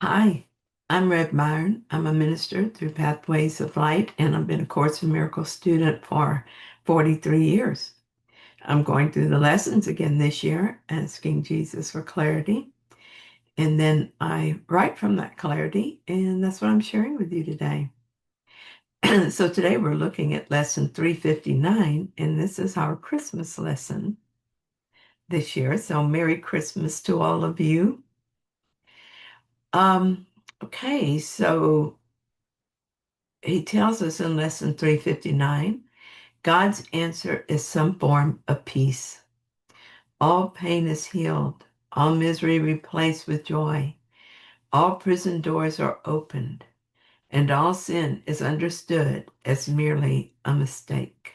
Hi, I'm Rev Myron. I'm a minister through Pathways of Light, and I've been a Course in Miracles student for 43 years. I'm going through the lessons again this year, asking Jesus for clarity. And then I write from that clarity, and that's what I'm sharing with you today. So today we're looking at lesson 359, and this is our Christmas lesson this year. So Merry Christmas to all of you. Um, okay, so he tells us in lesson 359, God's answer is some form of peace. All pain is healed, all misery replaced with joy, all prison doors are opened, and all sin is understood as merely a mistake.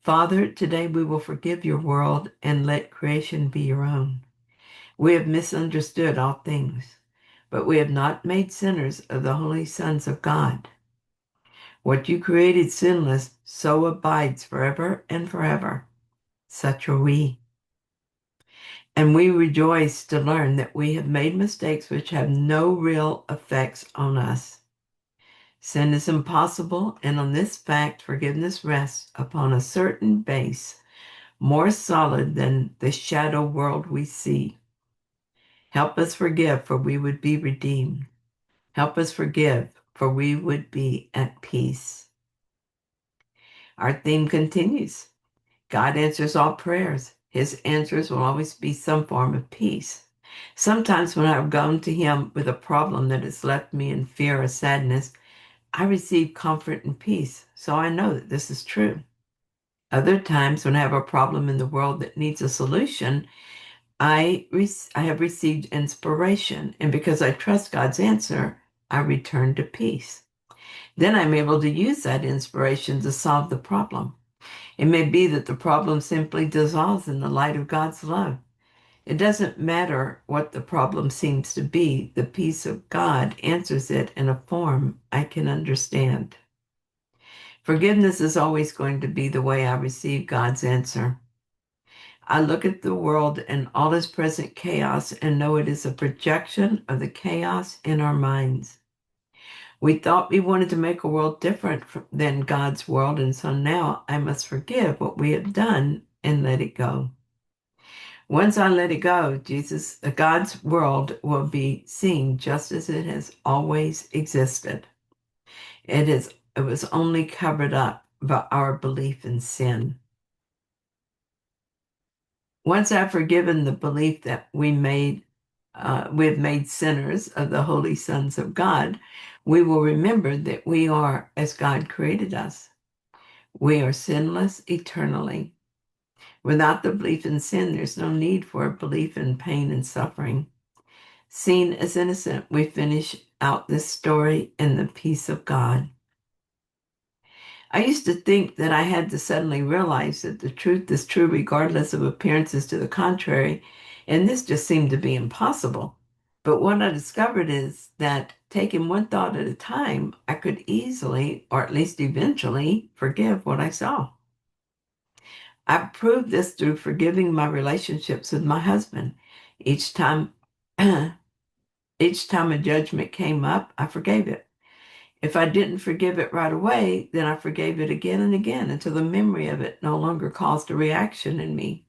Father, today we will forgive your world and let creation be your own. We have misunderstood all things, but we have not made sinners of the holy sons of God. What you created sinless so abides forever and forever. Such are we. And we rejoice to learn that we have made mistakes which have no real effects on us. Sin is impossible, and on this fact, forgiveness rests upon a certain base more solid than the shadow world we see. Help us forgive, for we would be redeemed. Help us forgive, for we would be at peace. Our theme continues. God answers all prayers. His answers will always be some form of peace. Sometimes when I've gone to Him with a problem that has left me in fear or sadness, I receive comfort and peace, so I know that this is true. Other times when I have a problem in the world that needs a solution, I have received inspiration, and because I trust God's answer, I return to peace. Then I'm able to use that inspiration to solve the problem. It may be that the problem simply dissolves in the light of God's love. It doesn't matter what the problem seems to be, the peace of God answers it in a form I can understand. Forgiveness is always going to be the way I receive God's answer. I look at the world and all its present chaos and know it is a projection of the chaos in our minds. We thought we wanted to make a world different than God's world, and so now I must forgive what we have done and let it go. Once I let it go, God's world will be seen just as it has always existed. It was only covered up by our belief in sin. Once I've forgiven the belief that we have made sinners of the holy sons of God, we will remember that we are as God created us. We are sinless eternally. Without the belief in sin, there's no need for a belief in pain and suffering. Seen as innocent, we finish out this story in the peace of God. I used to think that I had to suddenly realize that the truth is true regardless of appearances to the contrary, and this just seemed to be impossible. But what I discovered is that taking one thought at a time, I could easily, or at least eventually, forgive what I saw. I've proved this through forgiving my relationships with my husband. Each time, each time a judgment came up, I forgave it. If I didn't forgive it right away, then I forgave it again and again until the memory of it no longer caused a reaction in me.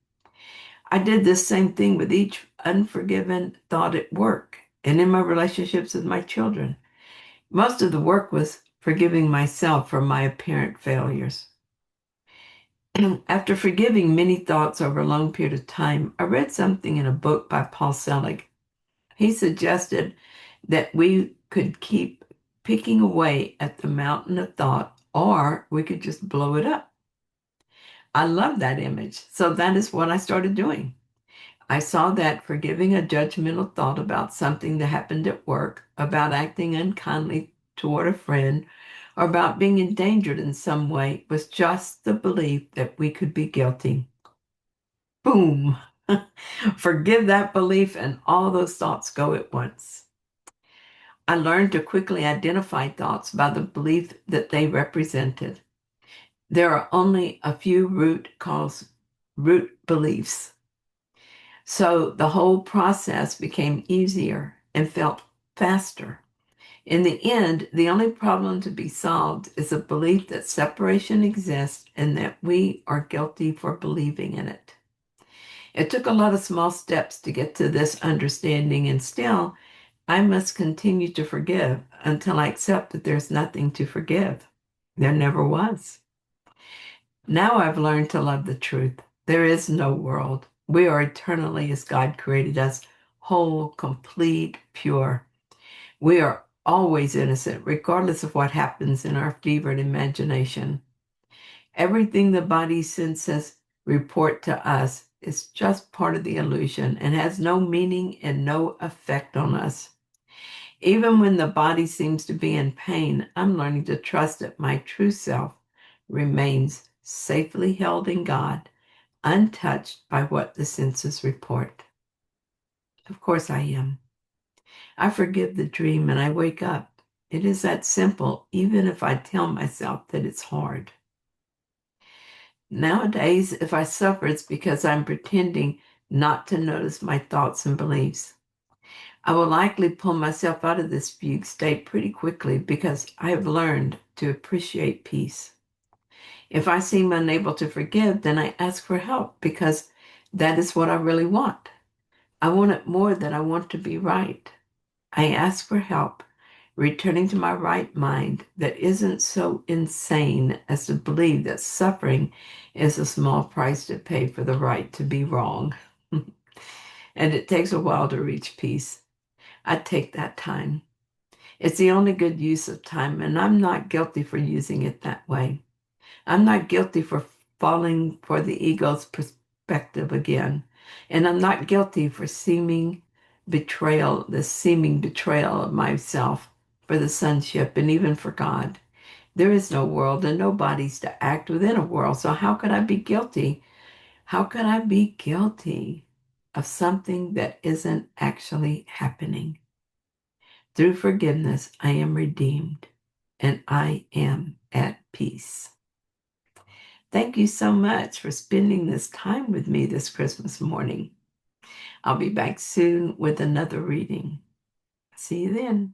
I did this same thing with each unforgiven thought at work and in my relationships with my children. Most of the work was forgiving myself for my apparent failures. After forgiving many thoughts over a long period of time, I read something in a book by Paul Selig. He suggested that we could keep picking away at the mountain of thought, or we could just blow it up. I love that image. So that is what I started doing. I saw that forgiving a judgmental thought about something that happened at work, about acting unkindly toward a friend, or about being endangered in some way was just the belief that we could be guilty. Boom. Forgive that belief, and all those thoughts go at once. I learned to quickly identify thoughts by the belief that they represented. There are only a few root beliefs. So the whole process became easier and felt faster. In the end, the only problem to be solved is a belief that separation exists and that we are guilty for believing in it. It took a lot of small steps to get to this understanding, and still, I must continue to forgive until I accept that there's nothing to forgive. There never was. Now I've learned to love the truth. There is no world. We are eternally as God created us, whole, complete, pure. We are always innocent, regardless of what happens in our fevered imagination. Everything the body senses report to us is just part of the illusion and has no meaning and no effect on us. Even when the body seems to be in pain, I'm learning to trust that my true self remains safely held in God, untouched by what the senses report. Of course I am. I forgive the dream and I wake up. It is that simple, even if I tell myself that it's hard. Nowadays, if I suffer, it's because I'm pretending not to notice my thoughts and beliefs. I will likely pull myself out of this fugue state pretty quickly because I have learned to appreciate peace. If I seem unable to forgive, then I ask for help because that is what I really want. I want it more than I want to be right. I ask for help, returning to my right mind that isn't so insane as to believe that suffering is a small price to pay for the right to be wrong. And it takes a while to reach peace. I take that time. It's the only good use of time, and I'm not guilty for using it that way. I'm not guilty for falling for the ego's perspective again. And I'm not guilty for the seeming betrayal of myself for the sonship and even for God. There is no world and no bodies to act within a world. So how could I be guilty? How could I be guilty of something that isn't actually happening? Through forgiveness, I am redeemed and I am at peace. Thank you so much for spending this time with me this Christmas morning. I'll be back soon with another reading. See you then.